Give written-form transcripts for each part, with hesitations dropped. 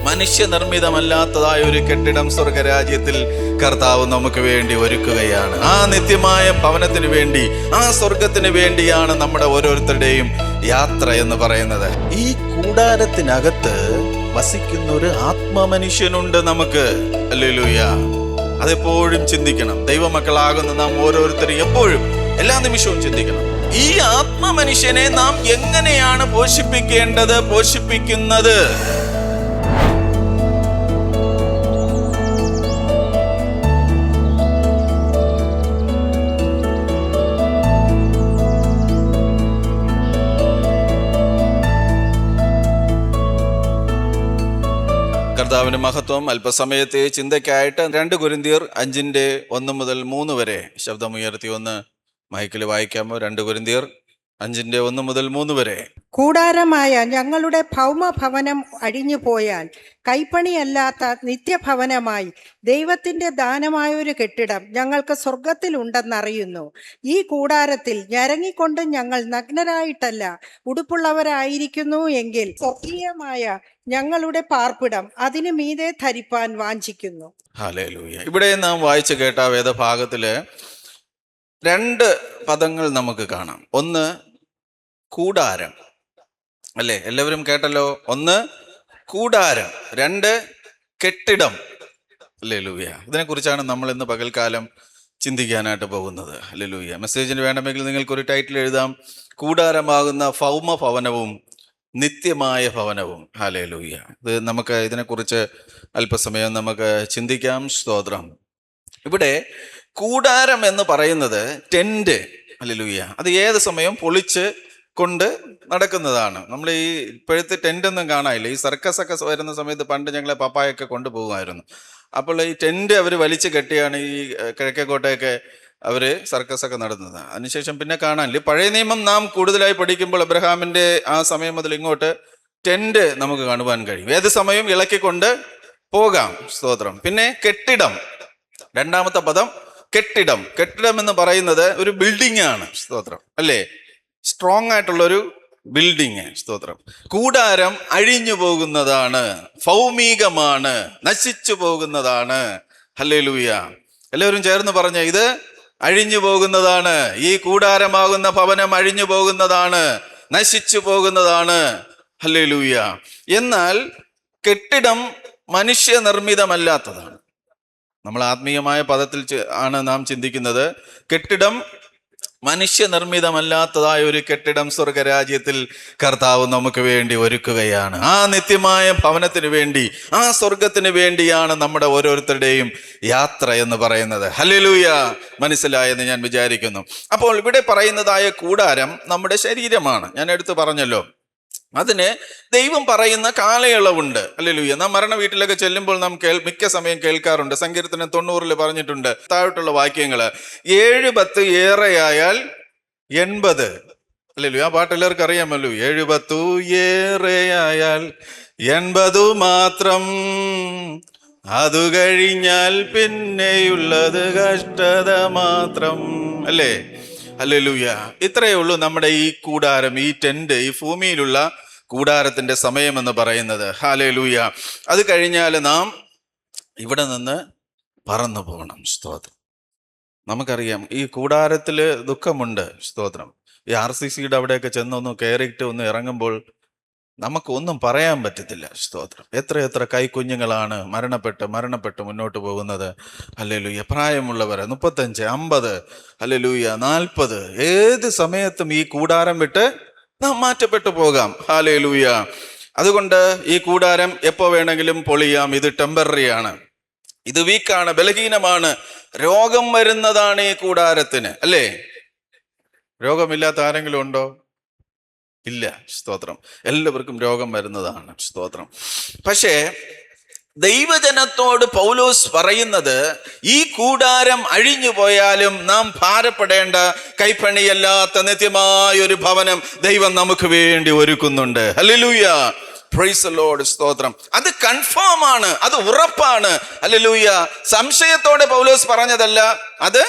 മനുഷ്യനിർമ്മിതമല്ലാത്തതായ ഒരു കെട്ടിടം സ്വർഗരാജ്യത്തിൽ കർത്താവ് നമുക്ക് വേണ്ടി ഒരുക്കുകയാണ്. ആ നിത്യമായ ഭവനത്തിന് വേണ്ടി, ആ സ്വർഗത്തിന് വേണ്ടിയാണ് നമ്മുടെ ഓരോരുത്തരുടെയും യാത്ര എന്ന് പറയുന്നത്. ഈ കൂടാരത്തിനകത്ത് വസിക്കുന്ന ഒരു ആത്മമനുഷ്യനുണ്ട് നമുക്ക്. ഹല്ലേലൂയ. അതെപ്പോഴും ചിന്തിക്കണം. ദൈവമക്കളാകുന്ന നാം ഓരോരുത്തരും എപ്പോഴും എല്ലാ നിമിഷവും ചിന്തിക്കണം. ഈ ആത്മമനുഷ്യനെ നാം എങ്ങനെയാണ് പോഷിപ്പിക്കുന്നത്? കർത്താവിന്റെ മഹത്വം. അല്പസമയത്തെ ചിന്തയ്ക്കായിട്ട് 2 കൊരിന്ത്യർ 5:1-3 വരെ ശബ്ദമുയർത്തി ഒന്ന് മൈക്കിൽ വായിക്കാമോ? 2 കൊരിന്ത്യർ 5:1-3 വരെ. കൂടാരമായ ഞങ്ങളുടെ ഭൗമഭവനം അഴിഞ്ഞു പോയാൽ കൈപ്പണിയല്ലാത്ത നിത്യഭവനമായി ദൈവത്തിന്റെ ദാനമായൊരു കെട്ടിടം ഞങ്ങൾക്ക് സ്വർഗത്തിലുണ്ടെന്നറിയുന്നു. ഈ കൂടാരത്തിൽ ഞരങ്ങിക്കൊണ്ട് ഞങ്ങൾ നഗ്നരായിട്ടല്ല ഉടുപ്പുള്ളവരായിരിക്കുന്നു എങ്കിൽ സ്വർഗീയമായ ഞങ്ങളുടെ പാർപ്പിടം അതിനു മീതെ ധരിപ്പാൻ വാഞ്ചിക്കുന്നു. ഹല്ലേലൂയ. ഇവിടെ നാം വായിച്ചു കേട്ട വേദഭാഗത്തില് 2 പദങ്ങൾ നമുക്ക് കാണാം. ഒന്ന് കൂടാരം, അല്ലേ? എല്ലാവരും കേട്ടല്ലോ. 1 കൂടാരം, 2 കെട്ടിടം. ഹല്ലേലൂയ. ഇതിനെക്കുറിച്ചാണ് നമ്മൾ ഇന്ന് പകൽക്കാലം ചിന്തിക്കാനായിട്ട് പോകുന്നത്. ഹല്ലേലൂയ. മെസ്സേജിന് വേണമെങ്കിൽ നിങ്ങൾക്കൊരു ടൈറ്റിൽ എഴുതാം: കൂടാരമാകുന്ന ഭൗമഭവനവും നിത്യമായ ഭവനവും. ഹല്ലേലൂയ. ഇത് നമുക്ക് ഇതിനെക്കുറിച്ച് അല്പസമയം നമുക്ക് ചിന്തിക്കാം. സ്തോത്രം. ഇവിടെ കൂടാരം എന്ന് പറയുന്നത് ടെന്റ്. ഹല്ലേലൂയ. അത് ഏത് സമയം പൊളിച്ച് കൊണ്ട് നടക്കുന്നതാണ്. നമ്മൾ ഈ ഇപ്പോഴത്തെ ടെൻ്റൊന്നും കാണാനില്ല. ഈ സർക്കസ് ഒക്കെ വരുന്ന സമയത്ത് പണ്ട് ഞങ്ങളെ പപ്പായൊക്കെ കൊണ്ടുപോകുമായിരുന്നു. അപ്പോൾ ഈ ടെന്റ് അവർ വലിച്ചു കെട്ടിയാണ് ഈ കിഴക്കേക്കോട്ടയൊക്കെ അവർ സർക്കസ് ഒക്കെ നടത്തുന്നത്. അതിനുശേഷം പിന്നെ കാണാനില്ല. പഴയ നിയമം നാം കൂടുതലായി പഠിക്കുമ്പോൾ അബ്രഹാമിന്റെ ആ സമയം മുതൽ ഇങ്ങോട്ട് ടെന്റ് നമുക്ക് കാണുവാൻ കഴിയും. ഏത് സമയം ഇളക്കിക്കൊണ്ട് പോകാം. സ്തോത്രം. പിന്നെ കെട്ടിടം, 2ാമത്തെ പദം കെട്ടിടം. കെട്ടിടം എന്ന് പറയുന്നത് ഒരു ബിൽഡിംഗ് ആണ്. സ്തോത്രം, അല്ലേ? സ്ട്രോങ് ആയിട്ടുള്ളൊരു ബിൽഡിങ്. സ്തോത്രം. കൂടാരം അഴിഞ്ഞു പോകുന്നതാണ്, ഭൗമികമാണ്, നശിച്ചു പോകുന്നതാണ്. ഹല്ലേലൂയ. എല്ലാവരും ചേർന്ന് പറഞ്ഞ, ഇത് അഴിഞ്ഞു പോകുന്നതാണ്. ഈ കൂടാരമാകുന്ന ഭവനം അഴിഞ്ഞു പോകുന്നതാണ്, നശിച്ചു പോകുന്നതാണ്. ഹല്ലേലൂയ. എന്നാൽ കെട്ടിടം മനുഷ്യനിർമ്മിതമല്ലാത്തതാണ്. നമ്മൾ ആത്മീയമായ പദത്തിൽ ആണ് നാം ചിന്തിക്കുന്നത്. കെട്ടിടം മനുഷ്യനിർമ്മിതമല്ലാത്തതായ ഒരു കെട്ടിടം സ്വർഗരാജ്യത്തിൽ കർത്താവ് നമുക്ക് വേണ്ടി ഒരുക്കുകയാണ്. ആ നിത്യമായ ഭവനത്തിന് വേണ്ടി, ആ സ്വർഗത്തിന് വേണ്ടിയാണ് നമ്മുടെ ഓരോരുത്തരുടെയും യാത്ര എന്ന് പറയുന്നത്. ഹല്ലേലൂയ. മനസ്സിലായെന്ന് ഞാൻ വിചാരിക്കുന്നു. അപ്പോൾ ഇവിടെ പറയുന്നതായ കൂടാരം നമ്മുടെ ശരീരമാണ്. ഞാൻ എടുത്തു പറഞ്ഞല്ലോ. അതിന് ദൈവം പറയുന്ന കാലയളവുണ്ട്. ഹല്ലേലൂയ. നാം മരണ വീട്ടിലൊക്കെ ചെല്ലുമ്പോൾ നാം മിക്ക സമയം കേൾക്കാറുണ്ട്. സങ്കീർത്തനം 90 പറഞ്ഞിട്ടുണ്ട് താഴോട്ടുള്ള വാക്യങ്ങള്: 7 10 ഏറെയായാൽ 80. ഹല്ലേലൂയ. ആ പാട്ട് എല്ലാവർക്കും അറിയാമല്ലോ. 7 10 ഏറെയായാൽ 80 മാത്രം, അതു കഴിഞ്ഞാൽ പിന്നെയുള്ളത് കഷ്ടത മാത്രം. അല്ലേ? ഹല്ലേലൂയ. ഇത്രയേ ഉള്ളൂ നമ്മുടെ ഈ കൂടാരം, ഈ ടെന്റ്, ഈ ഭൂമിയിലുള്ള കൂടാരത്തിന്റെ സമയം എന്ന് പറയുന്നത്. ഹല്ലേലൂയ. അത് കഴിഞ്ഞാൽ നാം ഇവിടെ നിന്ന് പറന്നു പോകണം. സ്തോത്രം. നമുക്കറിയാം ഈ കൂടാരത്തിൽ ദുഃഖമുണ്ട്. സ്തോത്രം. ഈ RCCയുടെ അവിടെയൊക്കെ ചെന്നൊന്ന് കയറിയിട്ട് ഒന്ന് ഇറങ്ങുമ്പോൾ നമുക്കൊന്നും പറയാൻ പറ്റത്തില്ല. സ്തോത്രം. എത്ര കൈക്കുഞ്ഞുങ്ങളാണ് മരണപ്പെട്ട് മുന്നോട്ട് പോകുന്നത്. ഹല്ലേലൂയ. പ്രായമുള്ളവർ 35 50 ഹല്ലേലൂയ 40. ഏത് സമയത്തും ഈ കൂടാരം വിട്ട് നാം മാറ്റപ്പെട്ടു പോകാം. ഹല്ലേലൂയ. അതുകൊണ്ട് ഈ കൂടാരം എപ്പോ വേണമെങ്കിലും പൊളിയാം. ഇത് ടെമ്പററി ആണ്, ഇത് വീക്കാണ്, ബലഹീനമാണ്. രോഗം വരുന്നതാണ് ഈ കൂടാരത്തിന്, അല്ലേ? രോഗമില്ലാത്ത ആരെങ്കിലും ഉണ്ടോ? ഇല്ല. സ്തോത്രം. എല്ലാവർക്കും രോഗം വരുന്നതാണ്. സ്തോത്രം. പക്ഷേ ദൈവജനത്തോട് പൗലോസ് പറയുന്നത്, ഈ കൂടാരം അഴിഞ്ഞു പോയാലും നാം ഭാരപ്പെടേണ്ട, കൈപ്പണിയല്ലാത്ത നിത്യമായ ഒരു ഭവനം ദൈവം നമുക്ക് വേണ്ടി ഒരുക്കുന്നുണ്ട്. ഹല്ലേലൂയ. Praise the Lord. സ്തോത്രം. അത് കൺഫേം ആണ്, അത് ഉറപ്പാണ്. ഹല്ലേലൂയ. സംശയത്തോടെ പൗലോസ് പറഞ്ഞതല്ല, അത്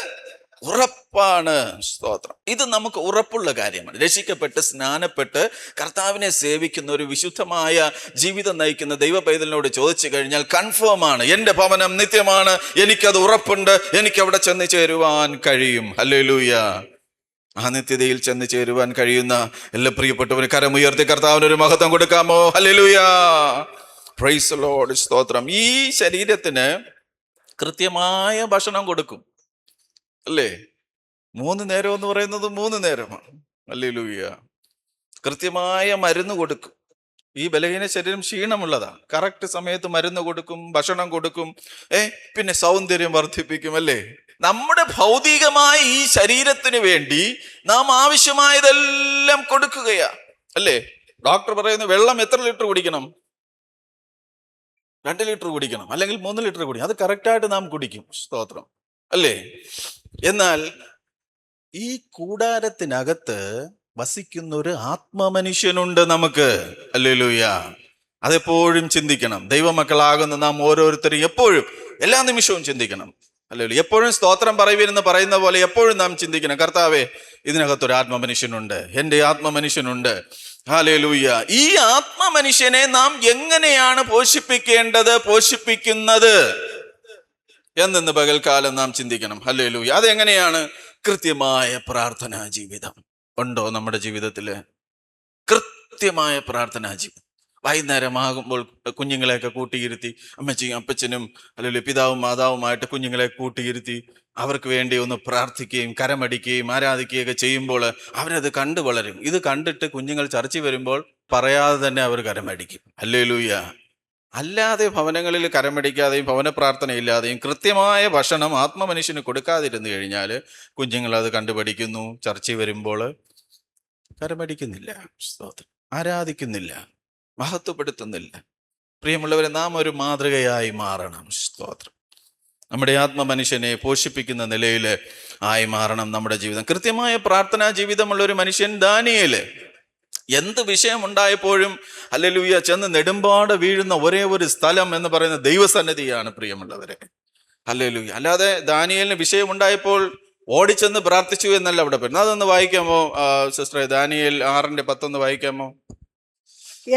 ഉറപ്പാണ്. സ്തോത്രം. ഇത് നമുക്ക് ഉറപ്പുള്ള കാര്യമാണ്. രക്ഷിക്കപ്പെട്ട് സ്നാനപ്പെട്ട് കർത്താവിനെ സേവിക്കുന്ന ഒരു വിശുദ്ധമായ ജീവിതം നയിക്കുന്ന ദൈവ പൈതലിനോട് ചോദിച്ചു കഴിഞ്ഞാൽ കൺഫേം ആണ്, എൻ്റെ ഭവനം നിത്യമാണ്, എനിക്കത് ഉറപ്പുണ്ട്, എനിക്ക് അവിടെ ചെന്ന് ചേരുവാൻ കഴിയും. ഹല്ലേലൂയ. ആ നിത്യതയിൽ ചെന്ന് ചേരുവാൻ കഴിയുന്ന എല്ലാ പ്രിയപ്പെട്ടവന് കരമുയർത്തി കർത്താവിന് ഒരു മഹത്വം കൊടുക്കാമോ? ഹല്ലേലൂയ. Praise the Lord. സ്തോത്രം. ഈ ശരീരത്തിന് കൃത്യമായ ഭക്ഷണം കൊടുക്കും, അല്ലേ? 3 നേരം എന്ന് പറയുന്നത് 3 നേരമാണ്. ഹല്ലേലൂയ. കൃത്യമായ മരുന്ന് കൊടുക്കും. ഈ ബലഹീന ശരീരം ക്ഷീണമുള്ളതാ. കറക്റ്റ് സമയത്ത് മരുന്ന് കൊടുക്കും, ഭക്ഷണം കൊടുക്കും, പിന്നെ സൗന്ദര്യം വർദ്ധിപ്പിക്കും, അല്ലേ? നമ്മുടെ ഭൗതികമായ ഈ ശരീരത്തിന് വേണ്ടി നാം ആവശ്യമായതെല്ലാം കൊടുക്കുകയാ, അല്ലേ? ഡോക്ടർ പറയുന്നു വെള്ളം എത്ര ലിറ്റർ കുടിക്കണം? 2 ലിറ്റർ കുടിക്കണം, അല്ലെങ്കിൽ 3 ലിറ്റർ കുടിക്കണം. അത് കറക്റ്റായിട്ട് നാം കുടിക്കും. സ്തോത്രം, അല്ലേ? എന്നാൽ ഈ കൂടാരത്തിനകത്ത് വസിക്കുന്ന ഒരു ആത്മമനുഷ്യനുണ്ട് നമുക്ക്. ഹല്ലേലൂയ. അതെപ്പോഴും ചിന്തിക്കണം. ദൈവമക്കളാകുന്ന നാം ഓരോരുത്തരും എപ്പോഴും എല്ലാ നിമിഷവും ചിന്തിക്കണം. ഹല്ലേലൂയ. എപ്പോഴും സ്തോത്രം പറയുവിനെന്ന് പറയുന്ന പോലെ എപ്പോഴും നാം ചിന്തിക്കണം, കർത്താവേ, ഇതിനകത്തൊരു ആത്മമനുഷ്യനുണ്ട്, എൻ്റെ ആത്മമനുഷ്യനുണ്ട്. ഹല്ലേലൂയ. ഈ ആത്മമനുഷ്യനെ നാം എങ്ങനെയാണ് പോഷിപ്പിക്കുന്നത് എന്നെന്ന് പകൽക്കാലം നാം ചിന്തിക്കണം. ഹല്ലേലൂയ. അതെങ്ങനെയാണ്? കൃത്യമായ പ്രാർത്ഥനാ ജീവിതം ഉണ്ടോ നമ്മുടെ ജീവിതത്തില്? കൃത്യമായ പ്രാർത്ഥനാ ജീവിതം. വൈകുന്നേരമാകുമ്പോൾ കുഞ്ഞുങ്ങളെയൊക്കെ കൂട്ടിയിരുത്തി, അമ്മച്ചിയും അപ്പച്ചനും അല്ലെങ്കിൽ പിതാവും മാതാവുമായിട്ട് കുഞ്ഞുങ്ങളെ കൂട്ടിയിരുത്തി അവർക്ക് വേണ്ടി ഒന്ന് പ്രാർത്ഥിക്കുകയും കരമടിക്കുകയും ആരാധിക്കുകയൊക്കെ ചെയ്യുമ്പോൾ അവരത് കണ്ടു വളരും. ഇത് കണ്ടിട്ട് കുഞ്ഞുങ്ങൾ ചർച്ച വരുമ്പോൾ പറയാതെ തന്നെ അവർ കരമടിക്കും. ഹല്ലേലൂയ. അല്ലാതെ ഭവനങ്ങളിൽ കരമടിക്കാതെയും ഭവന പ്രാർത്ഥന ഇല്ലാതെയും കൃത്യമായ ഭക്ഷണം ആത്മമനുഷ്യന് കൊടുക്കാതിരുന്നു കഴിഞ്ഞാൽ കുഞ്ഞുങ്ങൾ അത് കണ്ടുപഠിക്കുന്നു. ചർച്ച വരുമ്പോൾ കരമടിക്കുന്നില്ല, സ്തോത്രം, ആരാധിക്കുന്നില്ല, മഹത്വപ്പെടുത്തുന്നില്ല. പ്രിയമുള്ളവരെ, നാം ഒരു മാതൃകയായി മാറണം. സ്തോത്രം. നമ്മുടെ ആത്മമനുഷ്യനെ പോഷിപ്പിക്കുന്ന നിലയിൽ ആയി മാറണം നമ്മുടെ ജീവിതം. കൃത്യമായ പ്രാർത്ഥനാ ജീവിതമുള്ള ഒരു മനുഷ്യൻ ദാനിയേല് എന്ത് വിഷയമുണ്ടായപ്പോഴും ഹല്ലേലൂയ ചെന്ന് നെടുമ്പാട് വീഴുന്ന ഒരേ ഒരു സ്ഥലം എന്ന് പറയുന്ന ദൈവസന്നിധിയാണ്. പ്രിയമുള്ളവരെ, ഹല്ലേലൂയ. അല്ലാതെ ദാനിയേലിന് വിഷയമുണ്ടായപ്പോൾ ഓടിച്ചെന്ന് പ്രാർത്ഥിച്ചു എന്നല്ല അവിടെ പറയുന്നത്. അതൊന്ന് വായിക്കാമോ സിസ്റ്ററെ? ദാനിയേൽ 6:10 വായിക്കാമോ?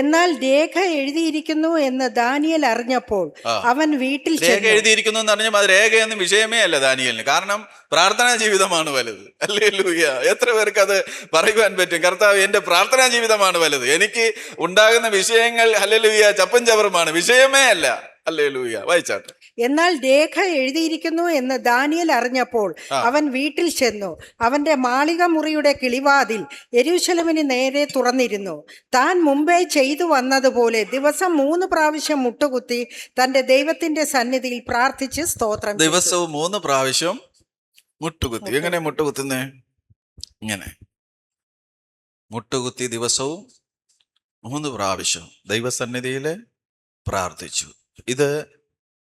എന്നാൽ രേഖ എഴുതിയിരിക്കുന്നു എന്ന് ദാനിയേൽ അറിഞ്ഞപ്പോൾ അവൻ വീട്ടിൽ രേഖ എഴുതിയിരിക്കുന്നു എന്ന് അറിഞ്ഞാൽ അത് രേഖയൊന്നും വിഷയമേ അല്ല ദാനിയേലിന്. കാരണം പ്രാർത്ഥനാ ജീവിതമാണ് വലുത്. ഹല്ലേലൂയ. എത്ര പേർക്ക് അത് പറയുവാൻ പറ്റും? കർത്താവ്, എന്റെ പ്രാർത്ഥനാ ജീവിതമാണ് വലുത്, എനിക്ക് ഉണ്ടാകുന്ന വിഷയങ്ങൾ ഹല്ലേലൂയ ചപ്പും ചവറുമാണ്, വിഷയമേ അല്ല. ഹല്ലേലൂയ. വായിച്ചാട്ടെ. എന്നാൽ രേഖ എഴുതിയിരിക്കുന്നു എന്ന് ദാനിയേൽ അറിഞ്ഞപ്പോൾ അവൻ വീട്ടിൽ ചെന്നു. അവന്റെ മാളിക മുറിയുടെ കിളിവാതിൽ യെരൂശലേമിന് നേരെ തുറന്നിരുന്നു. താൻ മുമ്പേ ചെയ്തു വന്നതുപോലെ ദിവസം 3 പ്രാവശ്യം മുട്ടുകുത്തി തന്റെ ദൈവത്തിന്റെ സന്നിധിയിൽ പ്രാർത്ഥിച്ച് സ്തോത്രം ചെയ്തു. ദിവസവും 3 പ്രാവശ്യം മുട്ടുകുത്തി. എങ്ങനെ മുട്ടുകുത്തുന്നേ? ഇങ്ങനെ മുട്ടുകുത്തി ദിവസവും 3 പ്രാവശ്യം ദൈവസന്നിധിയിൽ പ്രാർത്ഥിച്ചു. ഇത്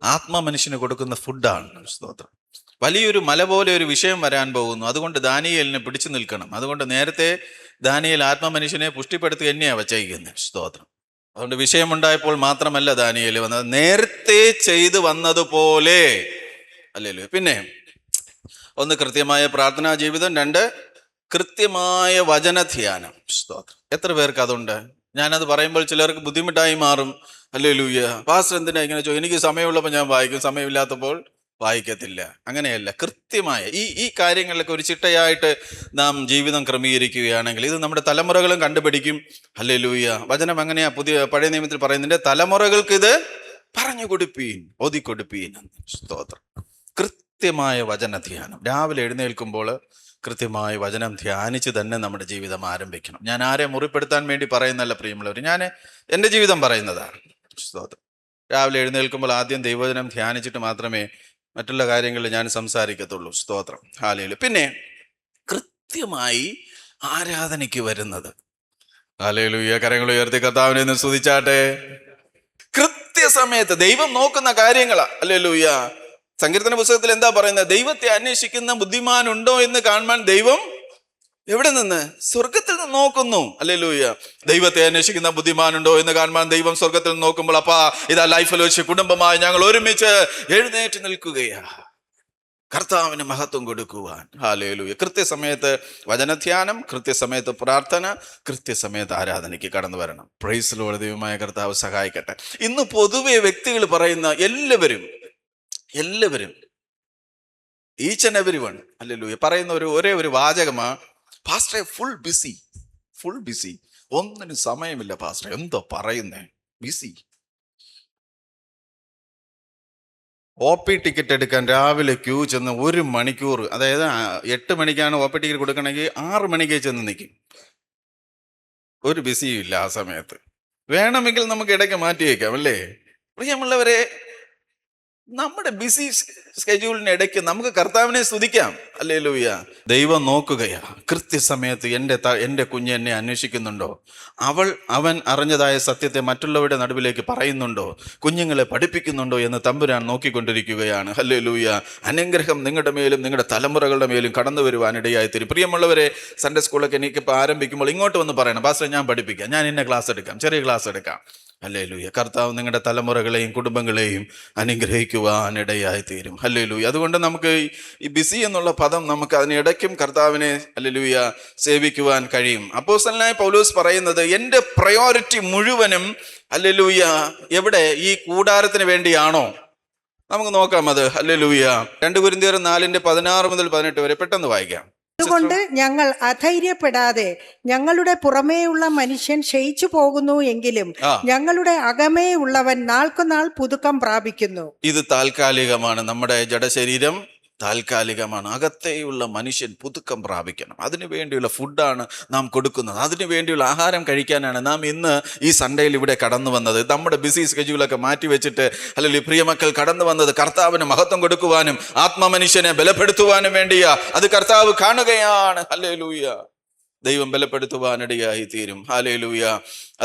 ആത്മമനുഷ്യന് കൊടുക്കുന്ന ഫുഡാണ്. സ്തോത്രം. വലിയൊരു മല പോലെ ഒരു വിഷയം വരാൻ പോകുന്നു. അതുകൊണ്ട് ദാനിയേലിനെ പിടിച്ചു നിൽക്കണം. അതുകൊണ്ട് നേരത്തെ ദാനിയേൽ ആത്മമനുഷ്യനെ പുഷ്ടിപ്പെടുത്തി തന്നെയാണ് വച്ചേക്കുന്നത്. സ്തോത്രം. അതുകൊണ്ട് വിഷയമുണ്ടായപ്പോൾ മാത്രമല്ല ദാനിയേൽ വന്നത്, നേരത്തെ ചെയ്തു വന്നതുപോലെ. അല്ലല്ലോ. പിന്നെ 1 കൃത്യമായ പ്രാർത്ഥനാ ജീവിതം, 2 കൃത്യമായ വചനധ്യാനം. സ്തോത്രം. എത്ര പേർക്ക് അതുണ്ട്? ഞാനത് പറയുമ്പോൾ ചിലർക്ക് ബുദ്ധിമുട്ടായി മാറും. ഹല്ലേലൂയ. പാസ്റ്റർ എന്തിനാ ഇങ്ങനെ എനിക്ക് സമയമുള്ളപ്പോൾ ഞാൻ വായിക്കും, സമയമില്ലാത്തപ്പോൾ വായിക്കത്തില്ല. അങ്ങനെയല്ല. കൃത്യമായ ഈ കാര്യങ്ങളിലൊക്കെ ഒരു ചിട്ടയായിട്ട് നാം ജീവിതം ക്രമീകരിക്കുകയാണെങ്കിൽ ഇത് നമ്മുടെ തലമുറകളും കണ്ടുപിടിക്കും. ഹല്ലേലൂയ. വചനം അങ്ങനെയാ പഴയ നിയമത്തിൽ പറയുന്നതിന്റെ തലമുറകൾക്ക് ഇത് പറഞ്ഞു കൊടുപ്പീൻ, ഓതിക്കൊടുപ്പീൻ. സ്തോത്രം. കൃത്യമായ വചനധ്യാനം. രാവിലെ എഴുന്നേൽക്കുമ്പോൾ കൃത്യമായ വചനം ധ്യാനിച്ച് തന്നെ നമ്മുടെ ജീവിതം ആരംഭിക്കണം. ഞാൻ ആരെ മുറിപ്പെടുത്താൻ വേണ്ടി പറയുന്നല്ല പ്രിയമുള്ളവർ, ഞാൻ എൻ്റെ ജീവിതം പറയുന്നതാണ്. സ്തോത്രം. രാവിലെ എഴുന്നേൽക്കുമ്പോൾ ആദ്യം ദൈവവചനം ധ്യാനിച്ചിട്ട് മാത്രമേ മറ്റുള്ള കാര്യങ്ങളിൽ ഞാൻ സംസാരിക്കത്തുള്ളൂ. സ്തോത്രം. ഹല്ലേലൂയ. പിന്നെ കൃത്യമായി ആരാധനയ്ക്ക് വരുന്നത്. ഹല്ലേലൂയ. കരങ്ങൾ ഉയർത്തി കർത്താവിനെ ഒന്ന് സ്തുതിച്ചാട്ടെ. കൃത്യസമയത്ത് ദൈവം നോക്കുന്ന കാര്യങ്ങളാ. ഹല്ലേലൂയ. സങ്കീർത്തന പുസ്തകത്തിൽ എന്താ പറയുന്നത്? ദൈവത്തെ അന്വേഷിക്കുന്ന ബുദ്ധിമാനുണ്ടോ എന്ന് കാണാൻ ദൈവം എവിടെ നിന്ന്? സ്വർഗത്തിൽ നിന്ന് നോക്കുന്നു. ഹല്ലേലൂയ. ദൈവത്തെ അന്വേഷിക്കുന്ന ബുദ്ധിമാനുണ്ടോ എന്ന് കാണാൻ ദൈവം സ്വർഗത്തിൽ നിന്ന് നോക്കുമ്പോൾ അപ്പാ ഇതാ ലൈഫ് ഫെലോഷിപ്പ് കുടുംബമായി ഞങ്ങൾ ഒരുമിച്ച് എഴുന്നേറ്റ് നിൽക്കുകയാ. കർത്താവിന് മഹത്വം കൊടുക്കുവാൻ. ഹല്ലേലൂയ. കൃത്യസമയത്ത് വചനധ്യാനം, കൃത്യസമയത്ത് പ്രാർത്ഥന, കൃത്യസമയത്ത് ആരാധനയ്ക്ക് കടന്നു വരണം. Praise Lord. ദൈവമായ കർത്താവ് സഹായിക്കട്ടെ. ഇന്ന് പൊതുവെ വ്യക്തികൾ പറയുന്ന എല്ലാവരും each and every one hallelujah പറയുന്ന ഒരേ ഒരു വാചകമാ, പാസ്റ്ററെ ഫുൾ ബിസി, ഒന്നിനും സമയമില്ല പാസ്റ്ററെ. എന്തോ പറയുന്നേ, ബിസി. OP ടിക്കറ്റ് എടുക്കാൻ രാവിലെ ക്യൂ ചെന്ന് 1 മണിക്കൂർ, അതായത് 8 മണിക്കാണ് OP ടിക്കറ്റ് കൊടുക്കണമെങ്കിൽ 6 മണിക്കേ ചെന്ന് നിൽക്കും. ഒരു ബിസിയും ഇല്ല ആ സമയത്ത്. വേണമെങ്കിൽ നമുക്ക് ഇടയ്ക്ക് മാറ്റി വയ്ക്കാം, അല്ലേ? പ്രിയമുള്ളവരെ, നമ്മുടെ ബിസി സ്കെഡ്യൂളിന് ഇടയ്ക്ക് നമുക്ക് കർത്താവിനെ സ്തുതിക്കാം. ഹല്ലേലൂയ. ദൈവം നോക്കുകയാ കൃത്യസമയത്ത് എൻ്റെ കുഞ്ഞ് എന്നെ അന്വേഷിക്കുന്നുണ്ടോ, അവൻ അറിഞ്ഞതായ സത്യത്തെ മറ്റുള്ളവരുടെ നടുവിലേക്ക് പറയുന്നുണ്ടോ, കുഞ്ഞുങ്ങളെ പഠിപ്പിക്കുന്നുണ്ടോ എന്ന് തമ്പുരാൻ നോക്കിക്കൊണ്ടിരിക്കുകയാണ്. ഹല്ലേലൂയ. അനുഗ്രഹം നിങ്ങളുടെ മേലും നിങ്ങളുടെ തലമുറകളുടെ മേലും കടന്നു വരുവാനിടയായി തീരും. പ്രിയമുള്ളവരെ, സൺഡേ സ്കൂളൊക്കെ എനിക്കിപ്പോൾ ആരംഭിക്കുമ്പോൾ ഇങ്ങോട്ട് വന്ന് പറയണം, പാസ്റ്റർ ഞാൻ പഠിപ്പിക്കാം, ഞാൻ ഇന്ന ക്ലാസ് എടുക്കാം, ചെറിയ ക്ലാസ് എടുക്കാം. ഹല്ലേലൂയ. കർത്താവ് നിങ്ങളുടെ തലമുറകളെയും കുടുംബങ്ങളെയും അനുഗ്രഹിക്കുവാനിടയായി തീരും. ഹല്ലേലൂയ. അതുകൊണ്ട് നമുക്ക് ഈ ബിസി എന്നുള്ള പദം നമുക്ക് അതിനിടയ്ക്കും കർത്താവിനെ ഹല്ലേലൂയ സേവിക്കുവാൻ കഴിയും. അപ്പോസ്തലനായ പൗലോസ് പറയുന്നത്, എൻ്റെ പ്രയോറിറ്റി മുഴുവനും ഹല്ലേലൂയ എവിടെ? ഈ കൂടാരത്തിന് വേണ്ടിയാണോ? നമുക്ക് നോക്കാം അത്. ഹല്ലേലൂയ. 2 കൊരിന്ത്യർ 4:16 മുതൽ 18 വരെ പെട്ടെന്ന് വായിക്കാം. അതുകൊണ്ട് ഞങ്ങൾ അധൈര്യപ്പെടാതെ, ഞങ്ങളുടെ പുറമേയുള്ള മനുഷ്യൻ ക്ഷയിച്ചു പോകുന്നു എങ്കിലും ഞങ്ങളുടെ അകമേ ഉള്ളവൻ നാൾക്കുനാൾ പുതുക്കം പ്രാപിക്കുന്നു. ഇത് താൽക്കാലികമാണ്. നമ്മുടെ ജഡശരീരം താൽക്കാലികമാണ്. അകത്തേയുള്ള മനുഷ്യൻ പുതുക്കം പ്രാപിക്കണം. അതിനു വേണ്ടിയുള്ള ഫുഡാണ് നാം കൊടുക്കുന്നത്. അതിനു വേണ്ടിയുള്ള ആഹാരം കഴിക്കാനാണ് നാം ഇന്ന് ഈ സൺഡേയിൽ ഇവിടെ കടന്നു വന്നത്. നമ്മുടെ ബിസി സ്കെഡ്യൂളൊക്കെ മാറ്റി വെച്ചിട്ട് അല്ലെങ്കിൽ പ്രിയമക്കൾ കടന്നു വന്നത് കർത്താവിന് മഹത്വം കൊടുക്കുവാനും ആത്മമനുഷ്യനെ ബലപ്പെടുത്തുവാനും വേണ്ടിയാ. അത് കർത്താവ് കാണുകയാണ്. ഹല്ലേലൂയ. ദൈവം ബലപ്പെടുത്തുവാനിടയായി തീരും. ഹല്ലേലൂയ.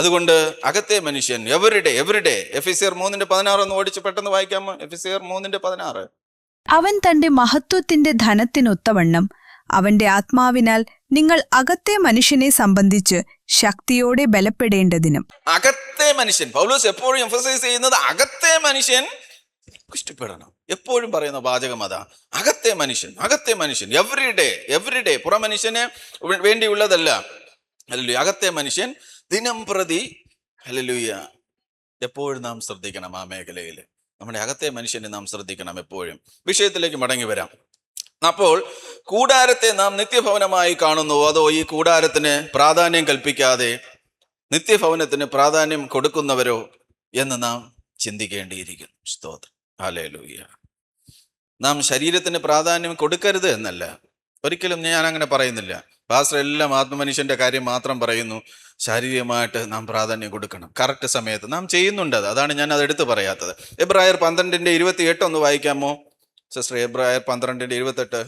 അതുകൊണ്ട് അകത്തെ മനുഷ്യൻ എവരിഡേ എഫെസ്യർ 3:16 ഒന്ന് ഓടിച്ച് പെട്ടെന്ന് വായിക്കാമോ? എഫെസ്യർ 3:16. അവൻ തന്റെ മഹത്വത്തിന്റെ ധനത്തിനൊത്തവണ്ണം അവന്റെ ആത്മാവിനാൽ നിങ്ങൾ അകത്തെ മനുഷ്യനെ സംബന്ധിച്ച് ശക്തിയോടെ ബലപ്പെടേണ്ടതിനും. അകത്തെ മനുഷ്യൻ, പൗലോസ് എപ്പോഴും എംഫസൈസ് ചെയ്യുന്നത് അകത്തെ മനുഷ്യൻ ഇഷ്ടപ്പെടണം. എപ്പോഴും പറയുന്ന വാചകം അതാ, അകത്തെ മനുഷ്യൻ എവരിഡേ പുറമനുഷ്യന് വേണ്ടിയുള്ളതല്ല. ഹല്ലേലൂയ. അകത്തെ മനുഷ്യൻ ദിനം പ്രതി ഹല്ലേലൂയ എപ്പോഴും നാം ശ്രദ്ധിക്കണം. ആ മേഖലയിൽ നമ്മുടെ അകത്തെ മനുഷ്യനെ നാം ശ്രദ്ധിക്കണം എപ്പോഴും. വിഷയത്തിലേക്ക് മടങ്ങി വരാം. അപ്പോൾ കൂടാരത്തെ നാം നിത്യഭവനമായി കാണുന്നുവോ, അതോ ഈ കൂടാരത്തിന് പ്രാധാന്യം കൽപ്പിക്കാതെ നിത്യഭവനത്തിന് പ്രാധാന്യം കൊടുക്കുന്നവരോ എന്ന് നാം ചിന്തിക്കേണ്ടിയിരിക്കുന്നു. സ്തോത്രം. ഹല്ലേലൂയ. നാം ശരീരത്തിന് പ്രാധാന്യം കൊടുക്കരുത് എന്നല്ല, ഒരിക്കലും ഞാൻ അങ്ങനെ പറയുന്നില്ല. പാസ്റ്റർ എല്ലാം ആത്മമനുഷ്യന്റെ കാര്യം മാത്രം പറയുന്നു. ശാരീരികമായിട്ട് നാം പ്രാധാന്യം കൊടുക്കണം. കറക്റ്റ് സമയത്ത് നാം ചെയ്യുന്നുണ്ട്. അതാണ് ഞാൻ അത് എടുത്ത് പറയാത്തത്. എബ്രായർ 12:28 ഒന്ന് വായിക്കാമോ സിസ്റ്റർ? എബ്രായർ 12:28.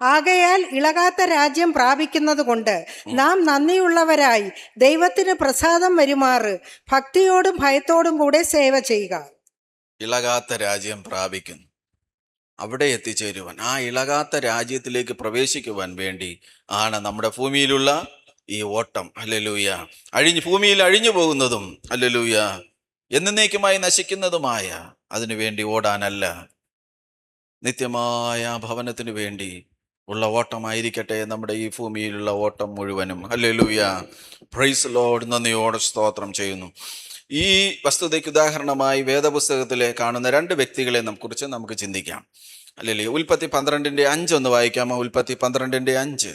ആകയാൽ ഇളകാത്ത രാജ്യം പ്രാപിക്കുന്നത് കൊണ്ട് നാം നന്ദിയുള്ളവരായി ദൈവത്തിന് പ്രസാദം വരുമാറ് ഭക്തിയോടും ഭയത്തോടും കൂടെ സേവ ചെയ്യുക. ഇളകാത്ത രാജ്യം പ്രാപിക്കുന്നു. അവിടെ എത്തിച്ചേരുവാൻ, ആ ഇളകാത്ത രാജ്യത്തിലേക്ക് പ്രവേശിക്കുവാൻ വേണ്ടി ആണ് നമ്മുടെ ഭൂമിയിലുള്ള ഈ ഓട്ടം. ഹല്ലേലൂയ. ഭൂമിയിൽ അഴിഞ്ഞു പോകുന്നതും ഹല്ലേലൂയ എന്നേക്കുമായി നശിക്കുന്നതുമായ അതിനു വേണ്ടി ഓടാനല്ല, നിത്യമായ ഭവനത്തിന് വേണ്ടി ഉള്ള ഓട്ടമായിരിക്കട്ടെ നമ്മുടെ ഈ ഭൂമിയിലുള്ള ഓട്ടം മുഴുവനും. ഹല്ലേലൂയ. Praise Lord. നന്ദിയോടെ സ്തോത്രം ചെയ്യുന്നു. ഈ വസ്തുതയ്ക്ക് ഉദാഹരണമായി വേദപുസ്തകത്തിലെ കാണുന്ന 2 വ്യക്തികളെ കുറിച്ച് നമുക്ക് ചിന്തിക്കാം. അല്ലല്ലേ? ഉൽപ്പത്തി 12:5 ഒന്ന് വായിക്കാമോ? ഉൽപ്പത്തി 12:5.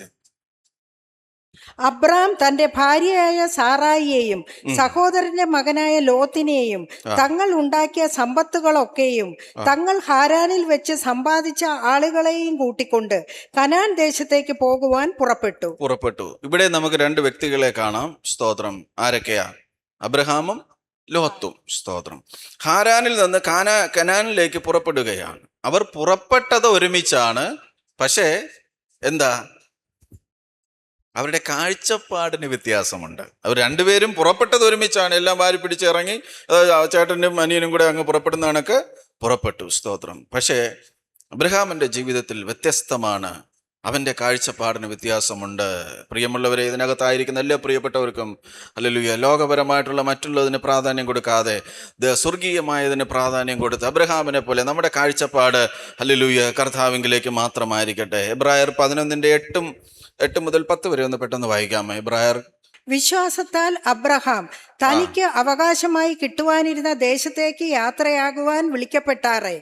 അബ്രാം തന്റെ ഭാര്യയായ സാറായിയെയും സഹോദരന്റെ മകനായ ലോത്തിനെയും തങ്ങൾ ഉണ്ടാക്കിയ സമ്പത്തുകളൊക്കെയും തങ്ങൾ ഹാരാനിൽ വെച്ച് സമ്പാദിച്ച ആളുകളെയും കൂട്ടിക്കൊണ്ട് കനാൻ ദേശത്തേക്ക് പോകുവാൻ പുറപ്പെട്ടു. ഇവിടെ നമുക്ക് 2 വ്യക്തികളെ കാണാം. സ്തോത്രം. ആരൊക്കെയാ? അബ്രഹാമും ലോത്തും. സ്തോത്രം. ഹാരാനിൽ നിന്ന് കനാനിലേക്ക് പുറപ്പെടുകയാണ്. അവർ പുറപ്പെട്ടത് ഒരുമിച്ചാണ്. പക്ഷേ എന്താ, അവരുടെ കാഴ്ചപ്പാടിന് വ്യത്യാസമുണ്ട്. അവർ 2 പേരും പുറപ്പെട്ടത് ഒരുമിച്ചാണ്. എല്ലാം വാരി പിടിച്ചിറങ്ങി ചേട്ടനും അനിയനും കൂടെ അങ്ങ് പുറപ്പെടുന്ന കണക്ക് പുറപ്പെട്ടു. സ്തോത്രം. പക്ഷേ അബ്രഹാമിന്റെ ജീവിതത്തിൽ വ്യത്യസ്തമാണ് അവൻ്റെ കാഴ്ചപ്പാടിന് വ്യത്യാസമുണ്ട്. പ്രിയമുള്ളവരെ, ഇതിനകത്തായിരിക്കുന്ന എല്ലാ പ്രിയപ്പെട്ടവർക്കും ഹല്ലേലൂയ, ലോകപരമായിട്ടുള്ള മറ്റുള്ളതിന് പ്രാധാന്യം കൊടുക്കാതെ സ്വർഗീയമായതിന് പ്രാധാന്യം കൊടുത്ത് അബ്രഹാമിനെ പോലെ നമ്മുടെ കാഴ്ചപ്പാട് ഹല്ലേലൂയ കർത്താവിങ്കിലേക്ക് മാത്രമായിരിക്കട്ടെ. എബ്രായർ 11:8 മുതൽ 10 വരെ ഒന്ന് പെട്ടെന്ന് വായിക്കാമോ? എബ്രായർ. വിശ്വാസത്താൽ അബ്രഹാം തനിക്ക് അവകാശമായി കിട്ടുവാനിരുന്ന ദേശത്തേക്ക് യാത്രയാകുവാൻ വിളിക്കപ്പെട്ടാറെ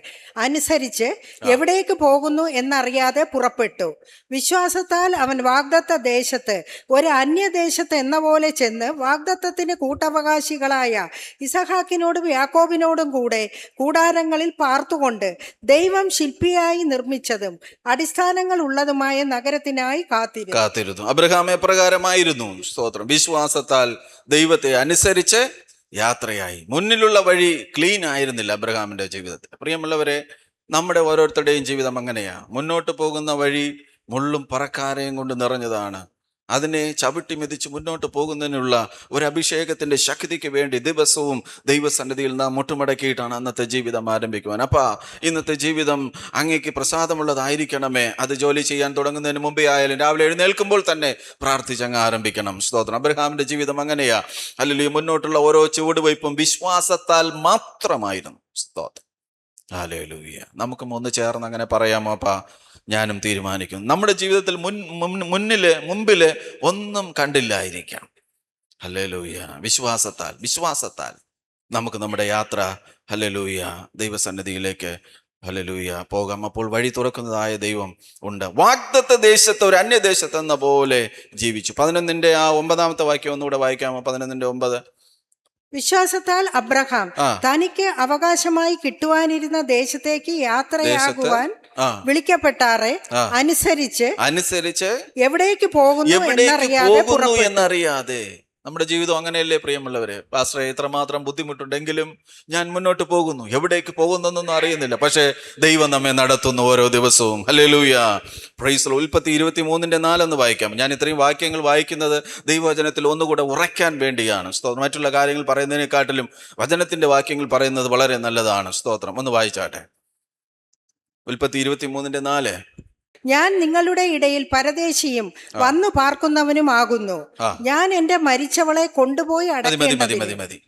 അനുസരിച്ച് എവിടേക്ക് പോകുന്നു എന്നറിയാതെ പുറപ്പെട്ടു. വിശ്വാസത്താൽ അവൻ വാഗ്ദത്ത ദേശത്ത് ഒരു അന്യദേശത്ത് എന്ന പോലെ ചെന്ന് വാഗ്ദത്തത്തിന് കൂട്ടവകാശികളായ ഇസഹാക്കിനോടും യാക്കോബിനോടും കൂടെ കൂടാരങ്ങളിൽ പാർത്തുകൊണ്ട് ദൈവം ശില്പിയായി നിർമ്മിച്ചതും അടിസ്ഥാനങ്ങൾ ഉള്ളതുമായ നഗരത്തിനായി കാത്തിരുന്നു. അബ്രഹാം എപ്രകാരമായിരുന്നു? സ്തോത്രം. വിശ്വാസത്താൽ ദൈവത്തെ അനുസരിച്ച് യാത്രയായി. മുന്നിലുള്ള വഴി ക്ലീൻ ആയിരുന്നില്ല അബ്രഹാമിന്റെ ജീവിതത്തിൽ. പ്രിയമുള്ളവരെ, നമ്മുടെ ഓരോരുത്തരുടെയും ജീവിതം അങ്ങനെയാ. മുന്നോട്ട് പോകുന്ന വഴി മുള്ളും പറക്കാരയും കൊണ്ട് നിറഞ്ഞതാണ്. അതിനെ ചവിട്ടി മെതിച്ച് മുന്നോട്ട് പോകുന്നതിനുള്ള ഒരു അഭിഷേകത്തിന്റെ ശക്തിക്ക് വേണ്ടി ദിവസവും ദൈവസന്നിധിയിൽ നാം മുട്ടുമടക്കിയിട്ടാണ് അന്നത്തെ ജീവിതം ആരംഭിക്കുവാൻ. ഇന്നത്തെ ജീവിതം അങ്ങേക്ക് പ്രസാദമുള്ളതായിരിക്കണമേ. അത് ജോലി ചെയ്യാൻ തുടങ്ങുന്നതിന് മുമ്പേ ആയാലും രാവിലെ എഴുന്നേൽക്കുമ്പോൾ തന്നെ പ്രാർത്ഥിച്ചങ്ങ് ആരംഭിക്കണം. സ്തോത്രം. അബ്രഹാമിന്റെ ജീവിതം അങ്ങനെയാ. അല്ലെങ്കിൽ മുന്നോട്ടുള്ള ഓരോ ചുവടുവയ്പും വിശ്വാസത്താൽ മാത്രമായിരുന്നു. സ്തോത്രം. ഹല്ലേലൂയ. നമുക്കും ഒന്ന് ചേർന്ന് അങ്ങനെ പറയാമോ? ഞാനും തീരുമാനിക്കുന്നു. നമ്മുടെ ജീവിതത്തിൽ മുമ്പില് ഒന്നും കണ്ടില്ലായിരിക്കാം. ഹല്ലേലൂയ. വിശ്വാസത്താൽ നമുക്ക് നമ്മുടെ യാത്ര ഹല്ലേലൂയ ദൈവസന്നിധിയിലേക്ക് ഹല്ലേലൂയ പോകാം. അപ്പോൾ വഴി തുറക്കുന്നതായ ദൈവം ഉണ്ട്. വാഗ്ദത്ത ദേശത്ത് ഒരു അന്യദേശത്ത് എന്ന പോലെ ജീവിച്ചു. 11:9 വാക്യം ഒന്നുകൂടെ വായിക്കാമോ? 11:9. വിശ്വാസത്താൽ അബ്രഹാം തനിക്ക് അവകാശമായി കിട്ടുവാനിരുന്ന ദേശത്തേക്ക് യാത്രയാകുവാൻ വിളിക്കപ്പെട്ടാറെ അനുസരിച്ച് എവിടേക്ക് പോകുന്നു എന്നറിയാതെ. നമ്മുടെ ജീവിതം അങ്ങനെയല്ലേ പ്രിയമുള്ളവരെ? പാസ്റ്ററെ, എത്രമാത്രം ബുദ്ധിമുട്ടുണ്ടെങ്കിലും ഞാൻ മുന്നോട്ട് പോകുന്നു. എവിടേക്ക് പോകുന്നൊന്നും അറിയുന്നില്ല, പക്ഷേ ദൈവം നമ്മെ നടത്തുന്നു ഓരോ ദിവസവും. ഹല്ലേലൂയ. Praise the Lord. ഉൽപ്പത്തി 23:4 വായിക്കാം. ഞാൻ ഇത്രയും വാക്യങ്ങൾ വായിക്കുന്നത് ദൈവവചനത്തിൽ ഒന്നുകൂടെ ഉറയ്ക്കാൻ വേണ്ടിയാണ്. സ്തോത്രം. മറ്റുള്ള കാര്യങ്ങൾ പറയുന്നതിനെക്കാട്ടിലും വചനത്തിന്റെ വാക്യങ്ങൾ പറയുന്നത് വളരെ നല്ലതാണ്. സ്തോത്രം. ഒന്ന് വായിച്ചാട്ടെ. ഉൽപ്പത്തി 23:4. ഞാൻ നിങ്ങളുടെ ഇടയിൽ പരദേശിയും വന്നു പാർക്കുന്നവനുമാകുന്നു. ഞാൻ എന്റെ മരിച്ചവളെ കൊണ്ടുപോയി മതി.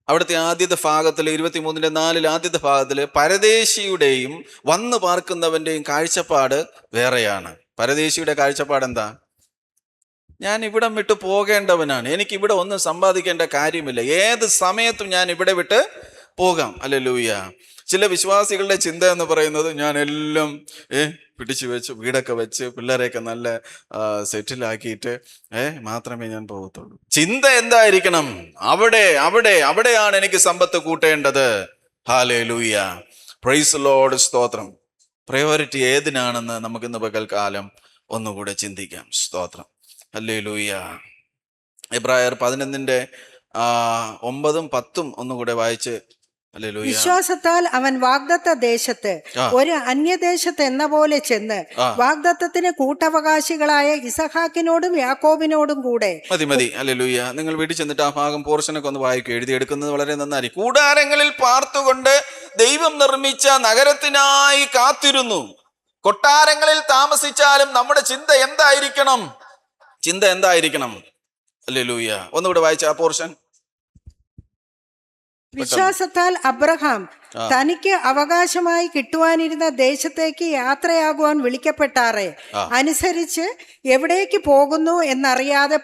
അവിടുത്തെ ആദ്യത്തെ ഭാഗത്തില് 23:4 ആദ്യത്തെ ഭാഗത്തില് പരദേശിയുടെയും വന്നു പാർക്കുന്നവന്റെയും കാഴ്ചപ്പാട് വേറെയാണ്. പരദേശിയുടെ കാഴ്ചപ്പാട് എന്താ? ഞാൻ ഇവിടം വിട്ട് പോകേണ്ടവനാണ്. എനിക്ക് ഇവിടെ ഒന്നും സമ്പാദിക്കേണ്ട കാര്യമില്ല. ഏത് സമയത്തും ഞാൻ ഇവിടെ വിട്ട് പോകാം. ഹല്ലേലൂയ. ചില വിശ്വാസികളുടെ ചിന്ത എന്ന് പറയുന്നത്, ഞാൻ എല്ലാം പിടിച്ചു വെച്ച് വീടൊക്കെ വെച്ച് പിള്ളേരെയൊക്കെ നല്ല സെറ്റിലാക്കിയിട്ട് മാത്രമേ ഞാൻ പോകത്തുള്ളൂ. ചിന്ത എന്തായിരിക്കണം? അവിടെയാണ് എനിക്ക് സമ്പത്ത് കൂട്ടേണ്ടത്. ഹല്ലേലൂയ. Praise the Lord. സ്തോത്രം. പ്രയോറിറ്റി ഏതിനാണെന്ന് നമുക്കിന്ന് പകൽക്കാലം ഒന്നുകൂടെ ചിന്തിക്കാം. സ്തോത്രം. ഹല്ലേലൂയ. എബ്രായർ 11:9-10 ഒന്നുകൂടെ വായിച്ച്. വിശ്വാസത്താൽ അവൻ വാഗ്ദത്ത ദേശത്ത് ഒരു അന്യദേശത്ത് എന്ന പോലെ ചെന്ന് വാഗ്ദത്തത്തിന് കൂട്ടവകാശികളായ ഇസഹാക്കിനോടും യാക്കോബിനോടും കൂടെ. മതി. ഹല്ലേലൂയ. നിങ്ങൾ വീട്ടിൽ ചെന്നിട്ട് ആ ഭാഗം പോർഷനൊക്കെ ഒന്ന് വായിക്കും. എഴുതിയെടുക്കുന്നത് വളരെ നന്നായിരിക്കും. കൂടാരങ്ങളിൽ പാർത്തുകൊണ്ട് ദൈവം നിർമ്മിച്ച നഗരത്തിനായി കാത്തിരുന്നു. കൊട്ടാരങ്ങളിൽ താമസിച്ചാലും നമ്മുടെ ചിന്ത എന്തായിരിക്കണം? ഹല്ലേലൂയ. ഒന്നുകൂടെ വായിച്ച ആ പോർഷൻ. വിശ്വാസത്താൽ അബ്രഹാം തനിക്ക് അവകാശമായി കിട്ടുവാനിരുന്ന ദേശത്തേക്ക് യാത്രയാകുവാൻ വിളിക്കപ്പെട്ടാറെ അനുസരിച്ച് എവിടേക്ക് പോകുന്നു എന്നറിയാതെ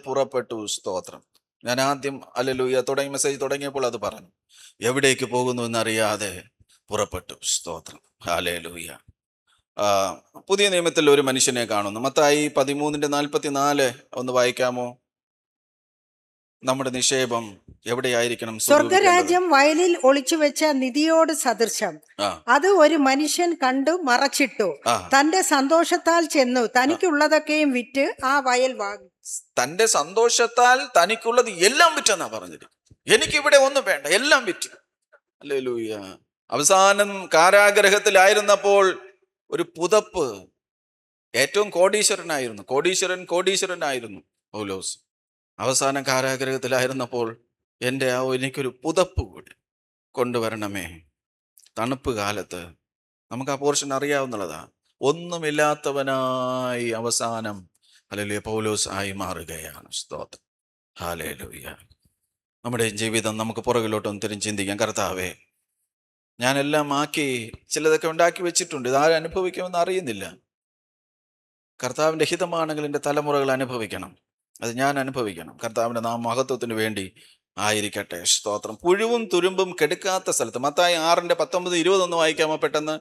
പുറപ്പെട്ടു. സ്തോത്രം. ഞാൻ ആദ്യം ഹല്ലേലൂയ മെസ്സേജ് തുടങ്ങിയപ്പോൾ അത് പറഞ്ഞു. എവിടേക്ക് പോകുന്നു എന്നറിയാതെ പുറപ്പെട്ടു. സ്തോത്രം. ഹല്ലേലൂയ. പുതിയ നിയമത്തിൽ ഒരു മനുഷ്യനെ കാണുന്നു. മത്തായി 13:44 ഒന്ന് വായിക്കാമോ? നമ്മുടെ നിക്ഷേപം എവിടെയായിരിക്കണം? സ്വർഗരാജ്യം വയലിൽ ഒളിച്ചു വെച്ച നിധിയോട് സദൃശം. അത് ഒരു മനുഷ്യൻ കണ്ടു മറച്ചിട്ടു. തന്റെ സന്തോഷത്താൽ ചെന്നു തനിക്കുള്ളതൊക്കെയും വിറ്റ് ആ വയൽ വാങ്ങി. തന്റെ സന്തോഷത്താൽ തനിക്കുള്ളത് എല്ലാം വിറ്റെന്നാ പറഞ്ഞത്. എനിക്കിവിടെ ഒന്നും വേണ്ട, എല്ലാം വിറ്റു. ഹല്ലേലൂയ. അവസാനം കാരാഗ്രഹത്തിലായിരുന്നപ്പോൾ ഒരു പുതപ്പ്. ഏറ്റവും കോടീശ്വരനായിരുന്നു പൗലോസ്. അവസാനം കാരാഗ്രഹത്തിലായിരുന്നപ്പോൾ എനിക്കൊരു പുതപ്പ് കൂടി കൊണ്ടുവരണമേ. തണുപ്പ് കാലത്ത് നമുക്ക് ആ പോർഷൻ അറിയാവുന്നതാ. ഒന്നുമില്ലാത്തവനായി അവസാനം ഹല്ലേലൂയ പൗലോസ് ആയി മാറുകയാണ്. സ്തോത്രം. ഹല്ലേലൂയ. നമ്മുടെ ജീവിതം നമുക്ക് പുറകിലോട്ടൊന്ന് തിരിഞ്ഞ് ചിന്തിക്കാം. കർത്താവേ, ഞാനെല്ലാം ആക്കി ചിലതൊക്കെ ഉണ്ടാക്കി വെച്ചിട്ടുണ്ട്, ഇതാരും അനുഭവിക്കുമെന്ന് അറിയുന്നില്ല. കർത്താവിൻ്റെ ഹിതമാണെങ്കിൽ എൻ്റെ തലമുറകൾ അനുഭവിക്കണം, അത് ഞാൻ അനുഭവിക്കണം. കർത്താവിൻ്റെ മഹത്വത്തിന് വേണ്ടി ആയിരിക്കട്ടെ. സ്തോത്രം. പുഴുവും തുരുമ്പും കെടുക്കാത്ത സ്ഥലത്ത്. മത്തായി 6:19-20 ഒന്ന് വായിക്കാമോ പെട്ടെന്ന്?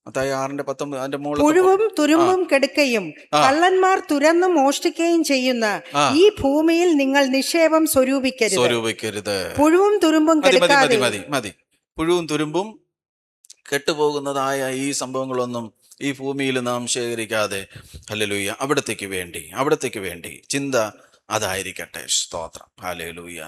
മത്തായി 6:19 അതിന്റെ മുകളിൽ. പുഴുവും തുരുമ്പും കെടുക്കയും കള്ളന്മാർ തുരന്നു മോഷ്ടിക്കുകയും ചെയ്യുന്ന ഈ ഭൂമിയിൽ നിങ്ങൾ നിക്ഷേപം സ്വരൂപിക്കരുത്. പുഴുവും തുരുമ്പും കെടുക്കാതെ. മതി. പുഴുവും തുരുമ്പും കെട്ടുപോകുന്നതായ ഈ സംഭവങ്ങളൊന്നും ഈ ഭൂമിയിൽ നാം ശേഖരിക്കാതെ ഹല്ലേലൂയ അവിടത്തേക്ക് വേണ്ടി ചിന്ത അതായിരിക്കട്ടെ. സ്തോത്രം. ഹല്ലേലൂയ.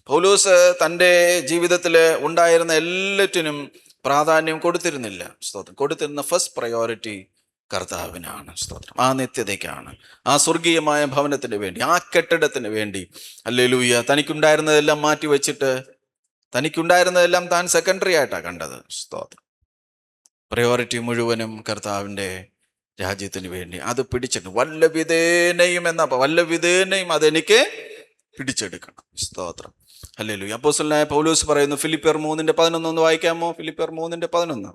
പൗലോസ് തൻ്റെ ജീവിതത്തിൽ ഉണ്ടായിരുന്ന എല്ലാറ്റിനും പ്രാധാന്യം കൊടുത്തിരുന്നില്ല. സ്തോത്രം. കൊടുത്തിരുന്ന ഫസ്റ്റ് പ്രയോറിറ്റി കർത്താവിനാണ്. സ്തോത്രം. ആ നിത്യതയ്ക്കാണ്, ആ സ്വർഗീയമായ ഭവനത്തിന് വേണ്ടി, ആ കെട്ടിടത്തിന് വേണ്ടി. ഹല്ലേലൂയ. തനിക്കുണ്ടായിരുന്നതെല്ലാം മാറ്റി വെച്ചിട്ട് തനിക്കുണ്ടായിരുന്നതെല്ലാം താൻ സെക്കൻഡറി ആയിട്ടാണ് കണ്ടത്. സ്തോത്രം. പ്രയോറിറ്റി മുഴുവനും കർത്താവിൻ്റെ രാജ്യത്തിന് വേണ്ടി. അത് പിടിച്ചിട്ട് വല്ല വിധേനയും അതെനിക്ക് പിടിച്ചെടുക്കണം. സ്തോത്രം. ഹല്ലേലൂയ. അപ്പോസ്തലനായ പൗലോസ് പറയുന്നു, ഫിലിപ്പിയർ 3:11 ഒന്ന് വായിക്കാമോ? ഫിലിപ്പിയർ 3:11.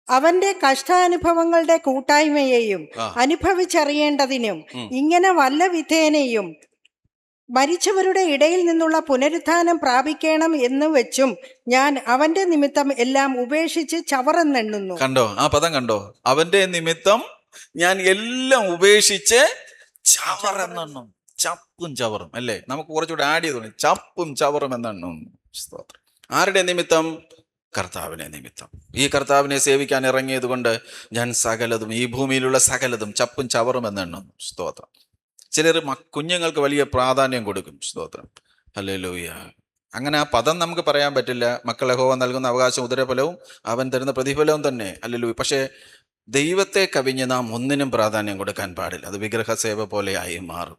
അവന്റെ കഷ്ടാനുഭവങ്ങളുടെ കൂട്ടായ്മയെയും അനുഭവിച്ചറിയേണ്ടതിനും ഇങ്ങനെ വല്ല വിധേനയും മരിച്ചവരുടെ ഇടയിൽ നിന്നുള്ള പുനരുത്ഥാനം പ്രാപിക്കണം എന്ന് വെച്ചും ഞാൻ അവന്റെ നിമിത്തം എല്ലാം ഉപേക്ഷിച്ച് ചവറെന്നെണ്ണുന്നു. കണ്ടോ ആ പദം? കണ്ടോ? അവന്റെ നിമിത്തം ഞാൻ എല്ലാം ഉപേക്ഷിച്ച് ചവറെന്നെണ്ണും. ചപ്പും ചവറും അല്ലേ? നമുക്ക് കുറച്ചുകൂടെ ആഡ് ചെയ്തോളൂ. ചപ്പും ചവറും എന്നെണ്ണും. സ്തോത്രം. ആരുടെ നിമിത്തം? കർത്താവിനെ നിമിത്തം. ഈ കർത്താവിനെ സേവിക്കാൻ ഇറങ്ങിയത് കൊണ്ട് ഞാൻ സകലതും, ഈ ഭൂമിയിലുള്ള സകലതും ചപ്പും ചവറും എന്നെണ്ണുന്നു. സ്തോത്രം. ചിലർ കുഞ്ഞുങ്ങൾക്ക് വലിയ പ്രാധാന്യം കൊടുക്കും. സ്തോത്രം. ഹല്ലേലൂയ. അങ്ങനെ ആ പദം നമുക്ക് പറയാൻ പറ്റില്ല. മക്കളെ യഹോവ നൽകുന്ന അവകാശം ഉദരഫലവും അവൻ തരുന്ന പ്രതിഫലവും തന്നെ. ഹല്ലേലൂയ. പക്ഷേ ദൈവത്തെ കവിഞ്ഞ് നാം ഒന്നിനും പ്രാധാന്യം കൊടുക്കാൻ പാടില്ല. അത് വിഗ്രഹസേവ പോലെ ആയി മാറും.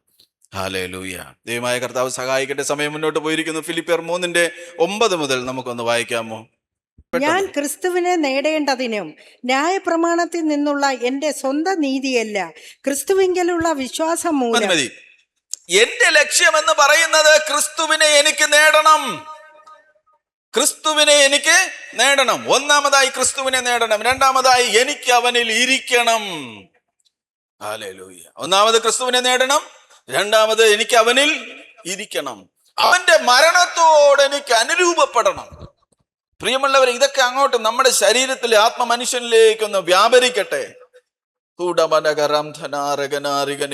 ഹല്ലേലൂയ. ദൈവമായ കർത്താവ് സഹായിക്കട്ടെ. സമയം മുന്നോട്ട് പോയിരിക്കുന്നു. ഫിലിപ്പിയർ 3:9 മുതൽ നമുക്കൊന്ന് വായിക്കാമോ? ഞാൻ ക്രിസ്തുവിനെ നേടേണ്ടതിനും ന്യായപ്രമാണത്തിൽ നിന്നുള്ള എന്റെ സ്വന്തം നീതിയല്ല, ക്രിസ്തുവിങ്കലുള്ള വിശ്വാസം മൂലം. മതി. എന്റെ ലക്ഷ്യം എന്ന് പറയുന്നത് ക്രിസ്തുവിനെ എനിക്ക് നേടണം. ഒന്നാമതായി ക്രിസ്തുവിനെ നേടണം. രണ്ടാമതായി എനിക്ക് അവനിൽ ഇരിക്കണം. ഹല്ലേലൂയ. ഒന്നാമത് ക്രിസ്തുവിനെ നേടണം, രണ്ടാമത് എനിക്ക് അവനിൽ ഇരിക്കണം. അവന്റെ മരണത്തോട് എനിക്ക് അനുരൂപപ്പെടണം. പ്രിയമുള്ളവരെ, ഇതൊക്കെ അങ്ങോട്ട് നമ്മുടെ ശരീരത്തിലെ ആത്മമനുഷ്യനിലേക്കൊന്ന് വ്യാപരിക്കട്ടെ.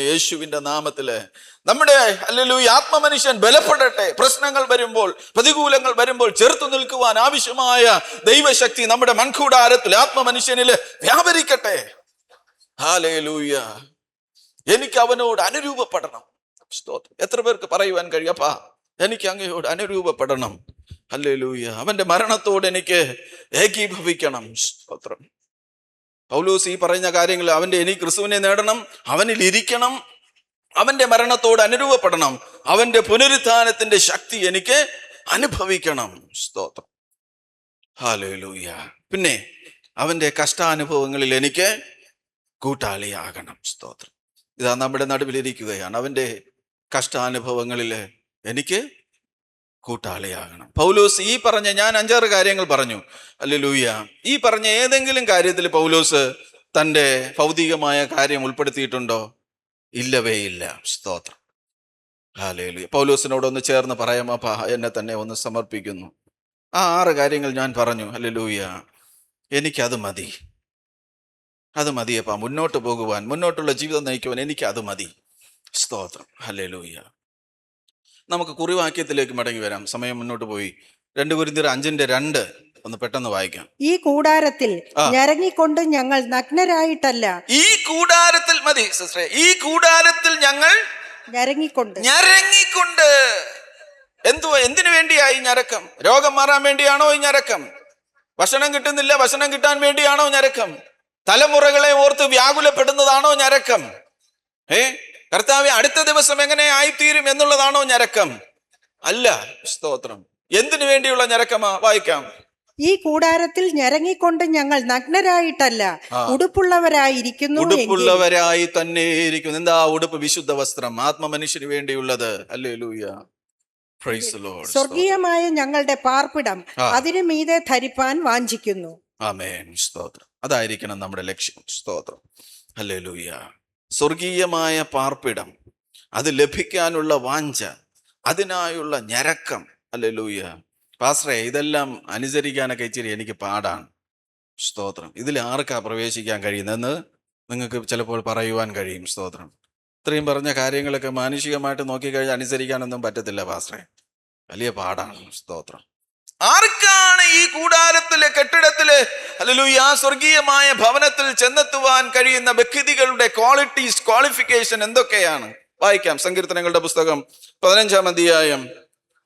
യേശുവിന്റെ നാമത്തില് നമ്മുടെ ഹല്ലേലൂയ ആത്മമനുഷ്യൻ ബലപ്പെടട്ടെ. പ്രശ്നങ്ങൾ വരുമ്പോൾ, പ്രതികൂലങ്ങൾ വരുമ്പോൾ ചെറുത്തു നിൽക്കുവാൻ ആവശ്യമായ ദൈവശക്തി നമ്മുടെ മൺകൂടാരത്തിൽ ആത്മമനുഷ്യനില് വ്യാപരിക്കട്ടെ. ഹല്ലേലൂയ. എനിക്ക് അവനോട് അനുരൂപപ്പെടണം. സ്തോത്രം. എത്ര പേർക്ക് പറയുവാൻ കഴിയപ്പാ, എനിക്ക് അങ്ങയോട് അനുരൂപപ്പെടണം. ഹല്ലേലൂയ. അവന്റെ മരണത്തോട് എനിക്ക് ഏകീഭവിക്കണം. സ്തോത്രം. പൗലോസ് ഈ പറയുന്ന കാര്യങ്ങൾ, എനിക്ക് ക്രിസ്തുവിനെ നേടണം, അവനിൽ ഇരിക്കണം, അവന്റെ മരണത്തോട് അനുരൂപപ്പെടണം, അവന്റെ പുനരുത്ഥാനത്തിന്റെ ശക്തി എനിക്ക് അനുഭവിക്കണം. സ്തോത്രം. ഹല്ലേലൂയ. പിന്നെ അവന്റെ കഷ്ടാനുഭവങ്ങളിൽ എനിക്ക് കൂട്ടാളിയാകണം. സ്തോത്രം. ഇതാ നമ്മുടെ നടുവിലിരിക്കുകയാണ്. അവന്റെ കഷ്ടാനുഭവങ്ങളിൽ എനിക്ക് കൂട്ടാളിയാകണം. പൗലോസ് ഈ പറഞ്ഞ, ഞാൻ 5-6 കാര്യങ്ങൾ പറഞ്ഞു. ഹല്ലേലൂയ. ഈ പറഞ്ഞ ഏതെങ്കിലും കാര്യത്തിൽ പൗലോസ് തൻ്റെ ഭൗതികമായ കാര്യം ഉൾപ്പെടുത്തിയിട്ടുണ്ടോ? ഇല്ലവേ ഇല്ല. സ്തോത്രം. ഹല്ലേലൂയ. പൗലോസിനോടൊന്ന് ചേർന്ന് പറയാം, അപ്പാ എന്നെ തന്നെ ഒന്ന് സമർപ്പിക്കുന്നു. ആ 6 കാര്യങ്ങൾ ഞാൻ പറഞ്ഞു. ഹല്ലേലൂയ. എനിക്കത് മതി. അത് മതിയപ്പാ. മുന്നോട്ട് പോകുവാൻ, മുന്നോട്ടുള്ള ജീവിതം നയിക്കുവാൻ എനിക്കത് മതി. സ്തോത്രം. ഹല്ലേലൂയ. നമുക്ക് കുറിവാക്യത്തിലേക്ക് മടങ്ങി വരാം. സമയം മുന്നോട്ട് പോയി. 2 കൊരിന്ത്യർ 5:2 ഒന്ന് പെട്ടെന്ന് വായിക്കാം. ഈ കൂടാരത്തിൽ ഞരങ്ങിക്കൊണ്ട് ഞങ്ങൾ നഗ്നരായിട്ടല്ല. ഈ കൂടാരത്തിൽ മതി സിസ്റ്ററെ. ഈ കൂടാരത്തിൽ ഞങ്ങൾ ഞരങ്ങിക്കൊണ്ട്. എന്തിനു വേണ്ടിയായി ഞരക്കം? രോഗം മാറാൻ വേണ്ടിയാണോ ഈ ഞരക്കം? ഭക്ഷണം കിട്ടുന്നില്ല, ഭക്ഷണം കിട്ടാൻ വേണ്ടിയാണോ ഞരക്കം? തലമുറകളെ ഓർത്ത് വ്യാകുലപ്പെടുന്നതാണോ ഞരക്കം? കർത്താവേ, അടുത്ത ദിവസം എങ്ങനെ ആയിത്തീരും എന്നുള്ളതാണോ ഞരക്കം? അല്ല. സ്തോത്രം. എന്തിനു വേണ്ടിയുള്ള ഞരക്കമാ? വായിക്കാം. ഈ കൂടാരത്തിൽ ഞരങ്ങിക്കൊണ്ട് ഞങ്ങൾ നഗ്നരായിട്ടല്ല ആ. ഉടുപ്പുള്ളവരായിരിക്കുന്നു എങ്കിൽ ഉടുപ്പുള്ളവരായി തന്നെ ഇരിക്കുന്നു. എന്താ ഉടുപ്പ്? വിശുദ്ധ വസ്ത്രം, ആത്മമനുഷ്യന് വേണ്ടിയുള്ളത്. Hallelujah, praise the Lord. സ്വർഗീയമായ ഞങ്ങളുടെ പാർപ്പിടം ആ. അതിനു മീതെ ധരിപ്പാൻ വാഞ്ചിക്കുന്നു. ആമേൻ, സ്തോത്രം. അതായിരിക്കണം നമ്മുടെ ലക്ഷ്യം. സ്തോത്രം, ഹല്ലേലൂയ. സ്വർഗീയമായ പാർപ്പിടം, അത് ലഭിക്കാനുള്ള വാഞ്ച, അതിനായുള്ള ഞരക്കം. ഹല്ലേലൂയ. പാസ്റ്ററേ, ഇതെല്ലാം അനുസരിക്കാനൊക്കെ ഇച്ചിരി എനിക്ക് പാടാണ്. സ്തോത്രം. ഇതിൽ ആർക്കാ പ്രവേശിക്കാൻ കഴിയുന്നതെന്ന് നിങ്ങൾക്ക് ചിലപ്പോൾ പറയുവാൻ കഴിയും. സ്തോത്രം. ഇത്രയും പറഞ്ഞ കാര്യങ്ങളൊക്കെ മാനുഷികമായിട്ട് നോക്കിക്കഴിഞ്ഞാൽ അനുസരിക്കാനൊന്നും പറ്റത്തില്ല പാസ്റ്ററേ, വലിയ പാടാണ്. സ്തോത്രം. ആർക്കാണ് ഈ കൂടാരത്തിലെ കെട്ടിടത്തില്, ഹല്ലേലൂയ, സ്വർഗീയമായ ഭവനത്തിൽ ചെന്നെത്തുവാൻ കഴിയുന്ന വ്യക്തികളുടെ ക്വാളിറ്റീസ്, ക്വാളിഫിക്കേഷൻ എന്തൊക്കെയാണ്? വായിക്കാം. സങ്കീർത്തനങ്ങളുടെ പുസ്തകം 15-ാം അധ്യായം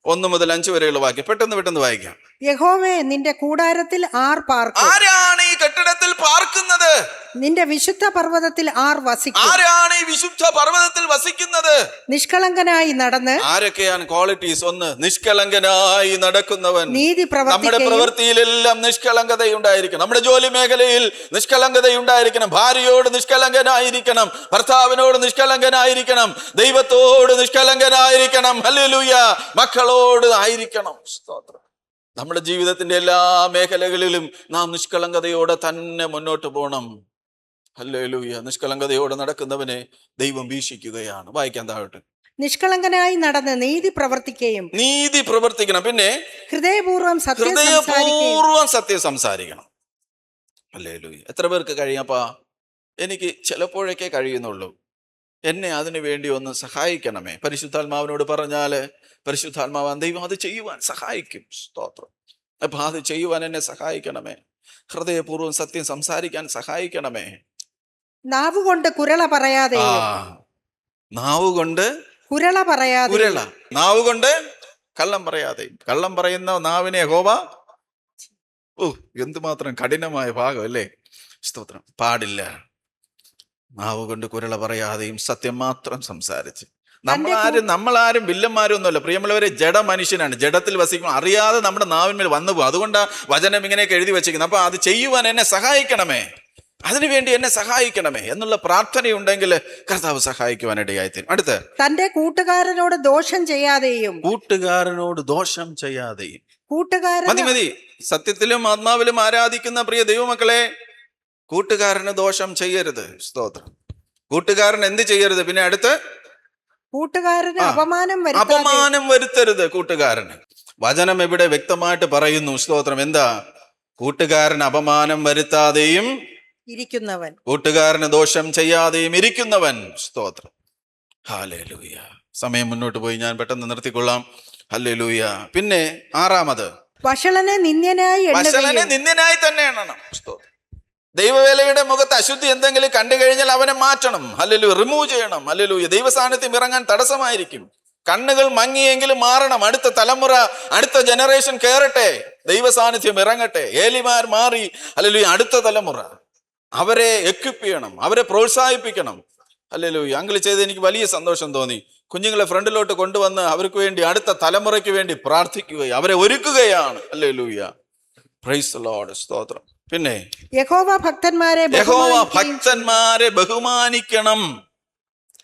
1 മുതൽ 5 വരെയുള്ള വാക്യം പെട്ടെന്ന് വായിക്കാം. യഹോവേ, നിന്റെ കൂടാരത്തിൽ ആർ പാർക്കും? ആരാണ് ഈ കെട്ടിടത്തിൽ പാർക്കുന്നത്? നിന്റെ വിശുദ്ധ പർവ്വതത്തിൽ ആർ വസിക്കും? ആരാണ് ഈ വിശുദ്ധ പർവ്വതത്തിൽ വസിക്കുന്നത്? നിഷ്കളങ്കനായി നടന്ന് ആരൊക്കെയാണ് ക്വാളിറ്റീസ്? 1, നിഷ്കളങ്കനായി നടക്കുന്നവൻ. നീതി നമ്മുടെ പ്രവർത്തിക്കുകയും പ്രവൃത്തിയിലെല്ലാം നിഷ്കളങ്കതയുണ്ടായിരിക്കണം. നമ്മുടെ ജോലി മേഖലയിൽ നിഷ്കളങ്കതയുണ്ടായിരിക്കണം. ഭാര്യയോട് നിഷ്കളങ്കനായിരിക്കണം, ഭർത്താവിനോട് നിഷ്കളങ്കനായിരിക്കണം, ദൈവത്തോട് നിഷ്കളങ്കനായിരിക്കണം. ഹല്ലേലൂയ. മക്കളോട് ആയിരിക്കണം. സ്തോത്രം. നമ്മുടെ ജീവിതത്തിന്റെ എല്ലാ മേഖലകളിലും നാം നിഷ്കളങ്കതയോടെ തന്നെ മുന്നോട്ട് പോകണം. ഹല്ലേലൂയ. നിഷ്കളങ്കതയോടെ നടക്കുന്നവനെ ദൈവം വീക്ഷിക്കുകയാണ്. വായിക്കാൻ താഴോട്ട്. നിഷ്കളങ്കനായി നടന്ന് നീതി പ്രവർത്തിക്കുകയും നീതി പ്രവർത്തിക്കണം. പിന്നെ ഹൃദയപൂർവ്വം സത്യം സംസാരിക്കുകയും ഹൃദയപൂർവ്വം സത്യം സംസാരിക്കണം. ഹല്ലേലൂയ. എത്ര പേർക്ക് കഴിയപ്പാ? എനിക്ക് ചിലപ്പോഴൊക്കെ കഴിയുന്നുള്ളൂ. എന്നെ അതിനു വേണ്ടി ഒന്ന് സഹായിക്കണമേ. പരിശുദ്ധാത്മാവിനോട് പറഞ്ഞാല് പരിശുദ്ധാത്മാവാൻ ദൈവം അത് ചെയ്യുവാൻ സഹായിക്കും. സ്തോത്രം. അപ്പൊ അത് ചെയ്യുവാൻ എന്നെ സഹായിക്കണമേ. ഹൃദയപൂർവ്വം സത്യം സംസാരിക്കാൻ സഹായിക്കണമേ. നാവുകൊണ്ട് കുരള പറയാതെ നാവ് കൊണ്ട് കുരള പറയാതെ കുരള, നാവ് കൊണ്ട് കള്ളം പറയാതെ. കള്ളം പറയുന്ന നാവിനെ യഹോവ എന്തുമാത്രം കഠിനമായ ഭാഗം അല്ലേ? സ്തോത്രം. പാടില്ല. നാവ് കൊണ്ട് കുരള പറയാതെയും സത്യം മാത്രം സംസാരിച്ച്. നമ്മളാരും വില്ലന്മാരും ഒന്നുമല്ല പ്രിയമുള്ളവരെ. ജഡ മനുഷ്യനാണ്, ജഡത്തിൽ വസിക്കും. അറിയാതെ നമ്മുടെ നാവിന്മേൽ വന്നു പോകും. അതുകൊണ്ടാണ് വചനം ഇങ്ങനെയൊക്കെ എഴുതി വെച്ചിരിക്കുന്നത്. അപ്പൊ അത് ചെയ്യുവാൻ എന്നെ സഹായിക്കണമേ, അതിനുവേണ്ടി എന്നെ സഹായിക്കണമേ എന്നുള്ള പ്രാർത്ഥനയുണ്ടെങ്കിൽ കർത്താവ് സഹായിക്കുവാനിടയായിത്തീരും. അടുത്ത്, തന്റെ കൂട്ടുകാരനോട് ദോഷം ചെയ്യാതെയും. കൂട്ടുകാരനോട് ദോഷം ചെയ്യാതെയും. കൂട്ടുകാരൻ മതി. സത്യത്തിലും ആത്മാവിലും ആരാധിക്കുന്ന പ്രിയ ദൈവമക്കളെ, കൂട്ടുകാരന് ദോഷം ചെയ്യരുത്. സ്തോത്രം. കൂട്ടുകാരൻ എന്ത് ചെയ്യരുത്? പിന്നെ അടുത്ത്, കൂട്ടുകാരന് അപമാനം വരുത്തരുത് കൂട്ടുകാരന്. വചനം ഇവിടെ വ്യക്തമായിട്ട് പറയുന്നു. സ്തോത്രം. എന്താ? കൂട്ടുകാരന് അപമാനം വരുത്താതെയും ഇരിക്കുന്നവൻ, കൂട്ടുകാരന് ദോഷം ചെയ്യാതെയും ഇരിക്കുന്നവൻ. സ്തോത്രം. ഹല്ലേലൂയ. സമയം മുന്നോട്ട് പോയി, ഞാൻ പെട്ടെന്ന് നിർത്തിക്കൊള്ളാം. ഹല്ലേലൂയ. പിന്നെ 6-ാമത്, വഷളനെ നിന്ദ്യനായി തന്നെ എണ്ണണം. സ്തോത്രം. ദൈവവേലയുടെ മുഖത്ത് അശുദ്ധി എന്തെങ്കിലും കണ്ടു കഴിഞ്ഞാൽ അവനെ മാറ്റണം. ഹല്ലേലൂയ. റിമൂവ് ചെയ്യണം. ഹല്ലേലൂയ. ദൈവസാന്നിധ്യം ഇറങ്ങാൻ തടസ്സമായിരിക്കും. കണ്ണുകൾ മങ്ങിയെങ്കിലും മാറണം. അടുത്ത തലമുറ, അടുത്ത ജനറേഷൻ കയറട്ടെ, ദൈവസാന്നിധ്യം ഇറങ്ങട്ടെ. ഏലിമാർ മാറി. ഹല്ലേലൂയ. അടുത്ത തലമുറ, അവരെ എക്വിപ്പ് ചെയ്യണം, അവരെ പ്രോത്സാഹിപ്പിക്കണം. ഹല്ലേലൂയ. അങ്കിൾ ചെയ്ത് എനിക്ക് വലിയ സന്തോഷം തോന്നി. കുഞ്ഞുങ്ങളെ ഫ്രണ്ടിലോട്ട് കൊണ്ടുവന്ന് അവർക്ക് വേണ്ടി, അടുത്ത തലമുറയ്ക്ക് വേണ്ടി പ്രാർത്ഥിക്കുകയും അവരെ ഒരുക്കുകയാണ്. ഹല്ലേലൂയ. Praise the Lord. സ്തോത്രം. പിന്നെ യഹോവ ഭക്തന്മാരെ ബഹുമാനിക്കണം.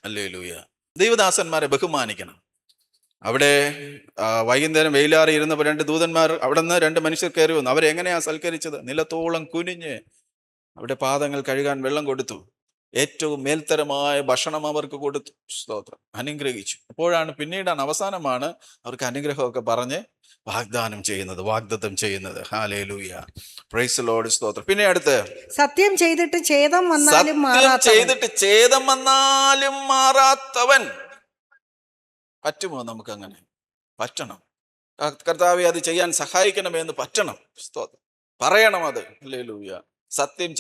ഹല്ലേലൂയ. ദൈവദാസന്മാരെ ബഹുമാനിക്കണം. അവിടെ വൈകുന്നേരം വെയിലാറി ഇരുന്നപ്പോൾ 2 ദൂതന്മാർ അവിടെ നിന്ന് 2 മനുഷ്യർ കയറി വന്നു. അവരെങ്ങനെയാ സൽക്കരിച്ചത്? നിലത്തോളം കുനിഞ്ഞ് അവിടെ പാദങ്ങൾ കഴുകാൻ വെള്ളം കൊടുത്തു. ഏറ്റവും മേൽത്തരമായ ഭക്ഷണം അവർക്ക് കൊടുത്തു. സ്തോത്രം. അനുഗ്രഹിച്ചു. അപ്പോഴാണ്, പിന്നീടാണ്, അവസാനമാണ് അവർക്ക് അനുഗ്രഹമൊക്കെ പറഞ്ഞ് വാഗ്ദത്തം ചെയ്യുന്നത്. ഹല്ലേലൂയ. Praise the Lord. സ്തോത്രം. പിന്നെ അടുത്ത്, സത്യം ചെയ്തിട്ട് ഛേദം വന്നാലും മാറാത്തവൻ. പറ്റുമോ നമുക്ക് അങ്ങനെ? പറ്റണം. കർത്താവേ, അത് ചെയ്യാൻ സഹായിക്കണമേ എന്ന് പറ്റണം. സ്തോത്രം. പറയണം അത്. ഹല്ലേലൂയ. സത്യം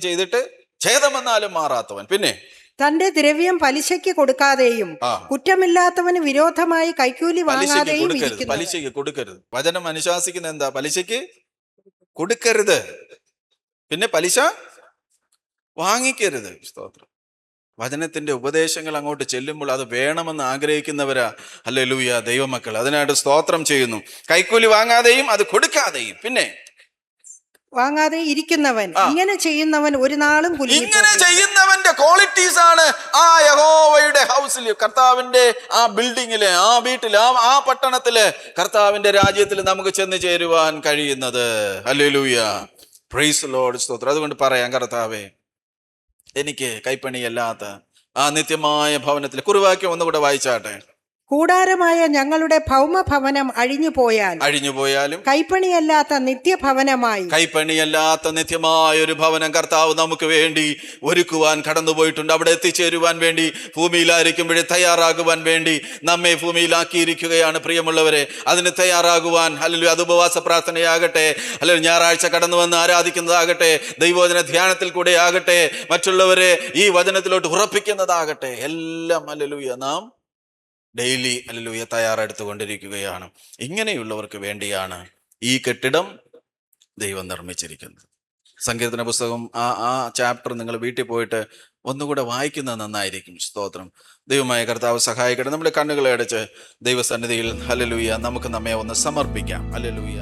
ചെയ്തിട്ട് ഛേദം വന്നാലും മാറാത്തവൻ. പിന്നെ തന്റെ ദ്രവ്യം പലിശയ്ക്ക് കൊടുക്കാതെയും കുറ്റമില്ലാത്തവന് വിരോധമായി കൈക്കൂലി വാങ്ങാതെയും പലിശയ്ക്ക് കൊടുക്കരുത്. വചനം അനുശാസിക്കുന്ന എന്താ? പലിശയ്ക്ക് കൊടുക്കരുത്. പിന്നെ പലിശ വാങ്ങിക്കരുത്. സ്തോത്രം. വചനത്തിന്റെ ഉപദേശങ്ങൾ അങ്ങോട്ട് ചെല്ലുമ്പോൾ അത് വേണമെന്ന് ആഗ്രഹിക്കുന്നവരാ ഹല്ലേലൂയ ദൈവമക്കൾ. അതിനായിട്ട് സ്തോത്രം ചെയ്യുന്നു. കൈക്കൂലി വാങ്ങാതെയും അത് കൊടുക്കാതെയും, പിന്നെ വാങ്ങാതെ ഇരിക്കുന്നവൻ, ഇങ്ങനെ ചെയ്യുന്നവൻ ഒരു നാളും ഇങ്ങനെ ചെയ്യുന്നവന്റെ ക്വാളിറ്റീസ് ആണ് ആ യഹോവയുടെ ഹൗസിൽ, കർത്താവിന്റെ ആ ബിൽഡിങ്ങില്, ആ വീട്ടില്, ആ പട്ടണത്തില്, കർത്താവിന്റെ രാജ്യത്തിൽ നമുക്ക് ചെന്ന് ചേരുവാൻ കഴിയുന്നത്. ഹല്ലേലൂയ, പ്രൈസ് ലോർഡ്, സ്തോത്രം. അതുകൊണ്ട് പറയാം, കർത്താവേ, എനിക്ക് കൈപ്പണിയല്ലാത്ത ആ നിത്യമായ ഭവനത്തിൽ, കുറുവാക്യം ഒന്നുകൂടെ വായിച്ചാട്ടെ. കൂടാരമായ ഞങ്ങളുടെ ഭൗമഭവനം അഴിഞ്ഞുപോയാലും കൈപ്പണിയല്ലാത്ത നിത്യഭവനമായി, കൈപ്പണിയല്ലാത്ത നിത്യമായ ഒരു ഭവനം കർത്താവ് നമുക്ക് വേണ്ടി ഒരുക്കുവാൻ കടന്നുപോയിട്ടുണ്ട്. അവിടെ എത്തിച്ചേരുവാൻ വേണ്ടി, ഭൂമിയിലായിരിക്കുമ്പോഴേ തയ്യാറാകുവാൻ വേണ്ടി നമ്മെ ഭൂമിയിലാക്കിയിരിക്കുകയാണ് പ്രിയമുള്ളവരെ. അതിന് തയ്യാറാകുവാൻ, അല്ലെങ്കിൽ അത് ഉപവാസ പ്രാർത്ഥനയാകട്ടെ, അല്ലെങ്കിൽ ഞായറാഴ്ച കടന്നു വന്ന് ആരാധിക്കുന്നതാകട്ടെ, ദൈവവചന ധ്യാനത്തിൽ കൂടെ ആകട്ടെ, മറ്റുള്ളവരെ ഈ വചനത്തിലോട്ട് ഉറപ്പിക്കുന്നതാകട്ടെ, എല്ലാം ഹല്ലേലൂയ നാം ഡെയിലി ഹല്ലേലൂയ തയ്യാറെടുത്തുകൊണ്ടിരിക്കുകയാണ്. ഇങ്ങനെയുള്ളവർക്ക് വേണ്ടിയാണ് ഈ കെട്ടിടം ദൈവം നിർമ്മിച്ചിരിക്കുന്നത്. സങ്കീർത്തന പുസ്തകം ആ ചാപ്റ്റർ നിങ്ങൾ വീട്ടിൽ പോയിട്ട് ഒന്നുകൂടെ വായിക്കുന്നത് നന്നായിരിക്കും. സ്തോത്രം. ദൈവമായ കർത്താവ് സഹായിക്കട്ടെ. നമ്മുടെ കണ്ണുകളെ അടച്ച് ദൈവസന്നിധിയിൽ ഹല്ലേലൂയ നമുക്ക് നമ്മെ ഒന്ന് സമർപ്പിക്കാം. ഹല്ലേലൂയ.